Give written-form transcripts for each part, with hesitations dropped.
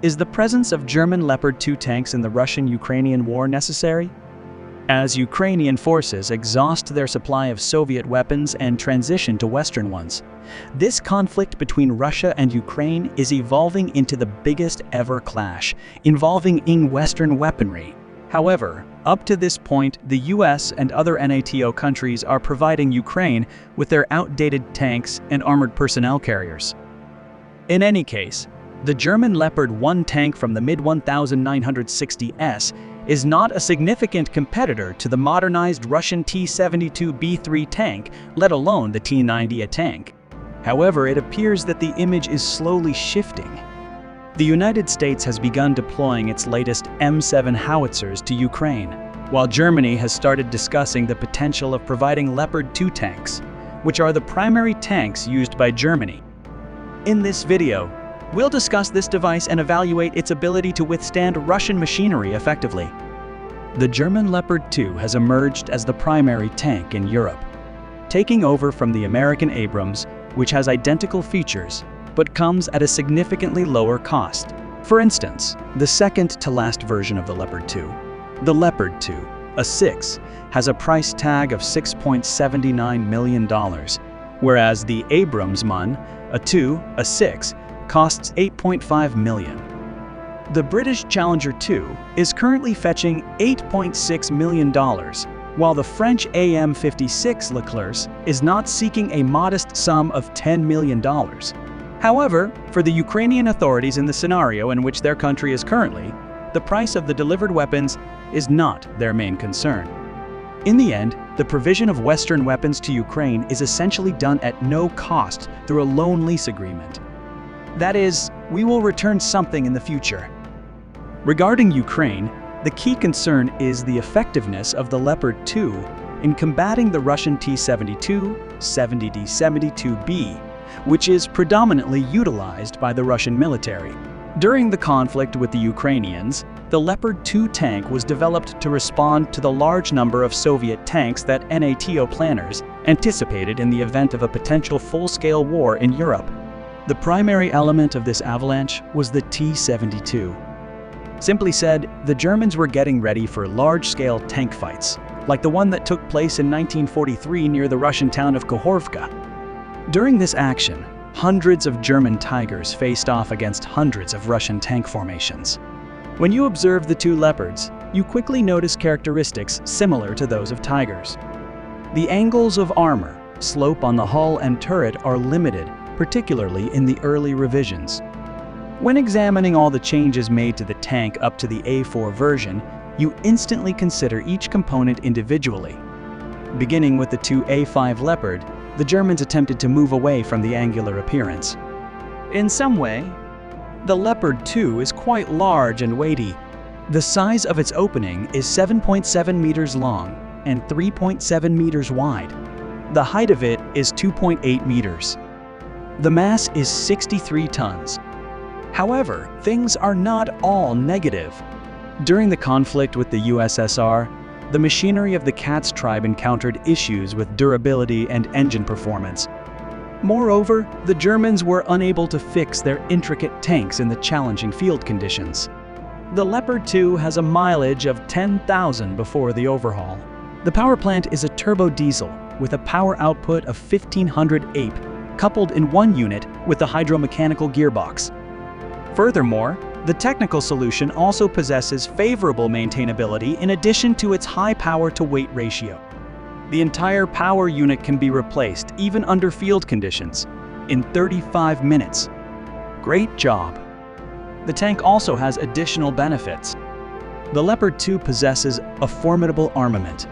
Is the presence of German Leopard 2 tanks in the Russian-Ukrainian war necessary? As Ukrainian forces exhaust their supply of Soviet weapons and transition to Western ones, this conflict between Russia and Ukraine is evolving into the biggest ever clash, involving Western weaponry. However, up to this point, the US and other NATO countries are providing Ukraine with their outdated tanks and armored personnel carriers. In any case, the German Leopard 1 tank from the mid-1960s is not a significant competitor to the modernized Russian T-72B3 tank, let alone the T-90 tank. However, it appears that the image is slowly shifting. The United States has begun deploying its latest M7 howitzers to Ukraine, while Germany has started discussing the potential of providing Leopard 2 tanks, which are the primary tanks used by Germany. In this video, we'll discuss this device and evaluate its ability to withstand Russian machinery effectively. The German Leopard 2 has emerged as the primary tank in Europe, taking over from the American Abrams, which has identical features, but comes at a significantly lower cost. For instance, the second-to-last version of the Leopard 2, the Leopard 2, a 6, has a price tag of $6.79 million, whereas the Abrams MUN, a 2, a 6, costs $8.5 million. The British Challenger 2 is currently fetching $8.6 million, while the French AM-56 Leclerc is not seeking a modest sum of $10 million. However, for the Ukrainian authorities in the scenario in which their country is currently, the price of the delivered weapons is not their main concern. In the end, the provision of Western weapons to Ukraine is essentially done at no cost through a loan lease agreement. That is, we will return something in the future. Regarding Ukraine, the key concern is the effectiveness of the Leopard 2 in combating the Russian T-72, 70D-72B, which is predominantly utilized by the Russian military. During the conflict with the Ukrainians, the Leopard 2 tank was developed to respond to the large number of Soviet tanks that NATO planners anticipated in the event of a potential full-scale war in Europe. The primary element of this avalanche was the T-72. Simply said, the Germans were getting ready for large-scale tank fights, like the one that took place in 1943 near the Russian town of Prokhorovka. During this action, hundreds of German Tigers faced off against hundreds of Russian tank formations. When you observe the two Leopards, you quickly notice characteristics similar to those of Tigers. The angles of armor, slope on the hull and turret are limited, particularly in the early revisions. When examining all the changes made to the tank up to the A4 version, you instantly consider each component individually. Beginning with the two A5 Leopard, the Germans attempted to move away from the angular appearance. In some way, the Leopard 2 is quite large and weighty. The size of its opening is 7.7 meters long and 3.7 meters wide. The height of it is 2.8 meters. The mass is 63 tons. However, things are not all negative. During the conflict with the USSR, the machinery of the Katz tribe encountered issues with durability and engine performance. Moreover, the Germans were unable to fix their intricate tanks in the challenging field conditions. The Leopard 2 has a mileage of 10,000 before the overhaul. The power plant is a turbo diesel with a power output of 1500 APE, coupled in one unit with the hydromechanical gearbox. Furthermore, the technical solution also possesses favorable maintainability in addition to its high power-to-weight ratio. The entire power unit can be replaced, even under field conditions, in 35 minutes. Great job! The tank also has additional benefits. The Leopard 2 possesses a formidable armament: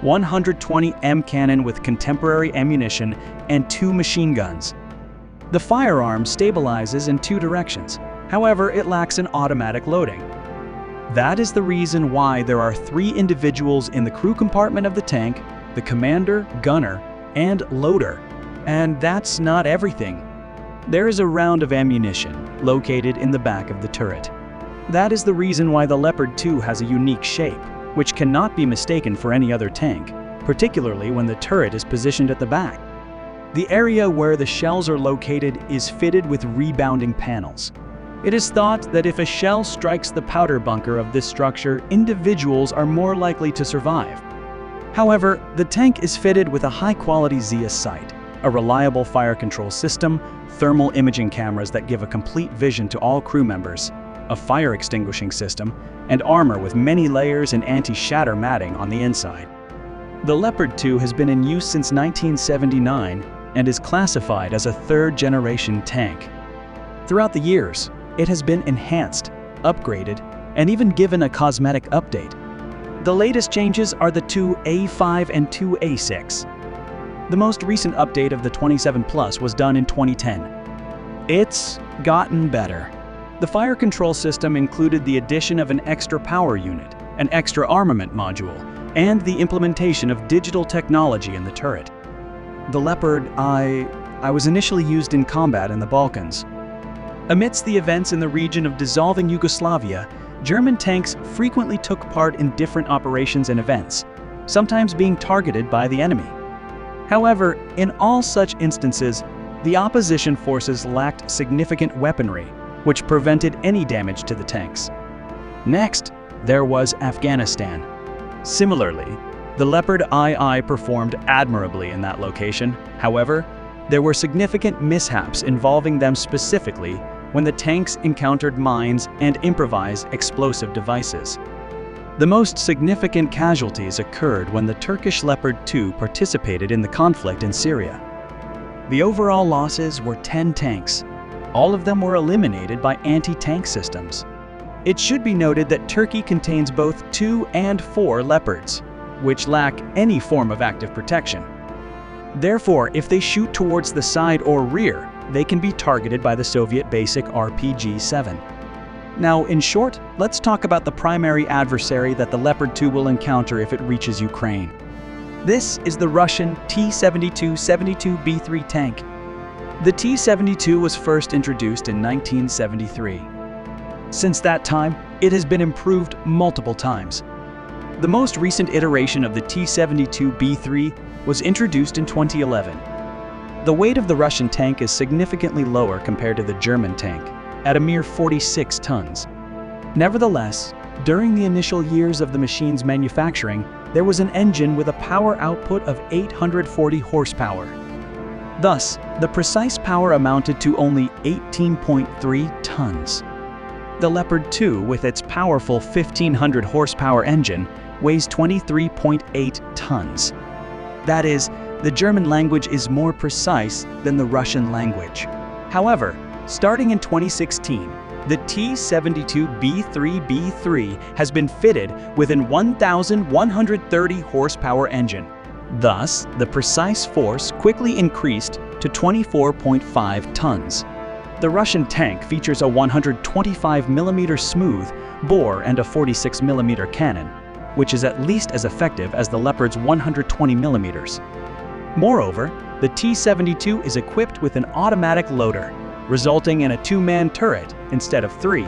120 M cannon with contemporary ammunition and 2 machine guns. The firearm stabilizes in 2 directions. However, it lacks an automatic loading. That is the reason why there are 3 individuals in the crew compartment of the tank: the commander, gunner, and loader. And that's not everything. There is a round of ammunition located in the back of the turret. That is the reason why the Leopard 2 has a unique shape, which cannot be mistaken for any other tank, particularly when the turret is positioned at the back. The area where the shells are located is fitted with rebounding panels. It is thought that if a shell strikes the powder bunker of this structure, individuals are more likely to survive. However, the tank is fitted with a high-quality ZS sight, a reliable fire control system, thermal imaging cameras that give a complete vision to all crew members, a fire extinguishing system, and armor with many layers and anti-shatter matting on the inside. The Leopard 2 has been in use since 1979 and is classified as a third-generation tank. Throughout the years, it has been enhanced, upgraded, and even given a cosmetic update. The latest changes are the two A5 and two A6. The most recent update of the 27 Plus was done in 2010. It's gotten better. The fire control system included the addition of an extra power unit, an extra armament module, and the implementation of digital technology in the turret. The Leopard I was initially used in combat in the Balkans. Amidst the events in the region of dissolving Yugoslavia, German tanks frequently took part in different operations and events, sometimes being targeted by the enemy. However, in all such instances, the opposition forces lacked significant weaponry, which prevented any damage to the tanks. Next, there was Afghanistan. Similarly, the Leopard II performed admirably in that location. However, there were significant mishaps involving them specifically when the tanks encountered mines and improvised explosive devices. The most significant casualties occurred when the Turkish Leopard 2 participated in the conflict in Syria. The overall losses were 10 tanks. All of them were eliminated by anti-tank systems. It should be noted that Turkey contains both 2 and 4 Leopards, which lack any form of active protection. Therefore, if they shoot towards the side or rear, they can be targeted by the Soviet basic RPG-7. Now, in short, let's talk about the primary adversary that the Leopard 2 will encounter if it reaches Ukraine. This is the Russian T-72-72B3 tank. The T-72 was first introduced in 1973. Since that time, it has been improved multiple times. The most recent iteration of the T-72B3 was introduced in 2011. The weight of the Russian tank is significantly lower compared to the German tank, at a mere 46 tons. Nevertheless, during the initial years of the machine's manufacturing, there was an engine with a power output of 840 horsepower. Thus, the precise power amounted to only 18.3 tons. The Leopard 2, with its powerful 1500 horsepower engine, weighs 23.8 tons. That is, the German language is more precise than the Russian language. However, starting in 2016, the T-72B3B3 has been fitted with an 1,130 horsepower engine. Thus, the precise force quickly increased to 24.5 tons. The Russian tank features a 125mm smooth bore and a 46mm cannon, which is at least as effective as the Leopard's 120mm. Moreover, the T-72 is equipped with an automatic loader, resulting in a 2-man turret instead of 3.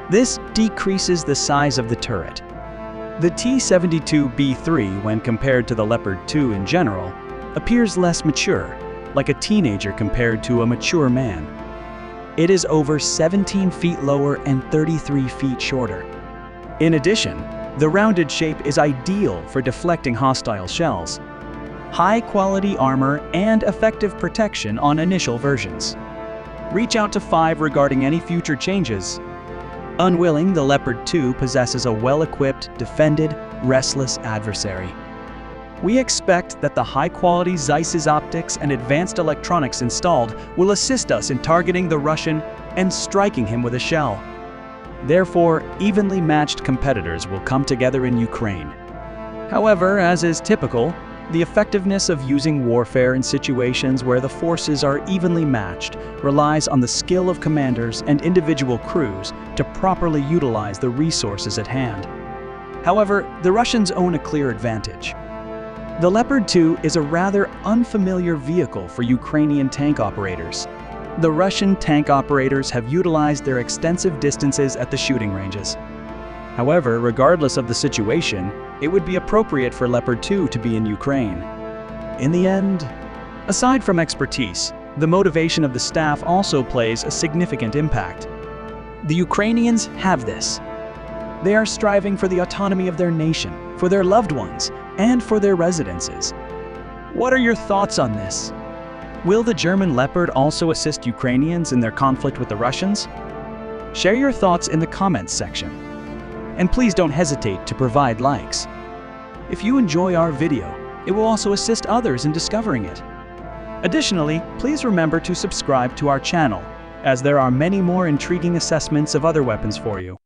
This decreases the size of the turret. The T-72B3, when compared to the Leopard 2 in general, appears less mature, like a teenager compared to a mature man. It is over 17 feet lower and 33 feet shorter. In addition, the rounded shape is ideal for deflecting hostile shells. High-quality armor and effective protection on initial versions. Reach out to 5 regarding any future changes. Unwilling, the Leopard 2 possesses a well-equipped, defended, restless adversary. We expect that the high-quality Zeiss's optics and advanced electronics installed will assist us in targeting the Russian and striking him with a shell. Therefore, evenly matched competitors will come together in Ukraine. However, as is typical, the effectiveness of using warfare in situations where the forces are evenly matched relies on the skill of commanders and individual crews to properly utilize the resources at hand. However, the Russians own a clear advantage. The Leopard 2 is a rather unfamiliar vehicle for Ukrainian tank operators. The Russian tank operators have utilized their extensive distances at the shooting ranges. However, regardless of the situation, it would be appropriate for Leopard 2 to be in Ukraine. In the end, aside from expertise, the motivation of the staff also plays a significant impact. The Ukrainians have this. They are striving for the autonomy of their nation, for their loved ones, and for their residences. What are your thoughts on this? Will the German Leopard also assist Ukrainians in their conflict with the Russians? Share your thoughts in the comments section. And please don't hesitate to provide likes. If you enjoy our video, it will also assist others in discovering it. Additionally, please remember to subscribe to our channel, as there are many more intriguing assessments of other weapons for you.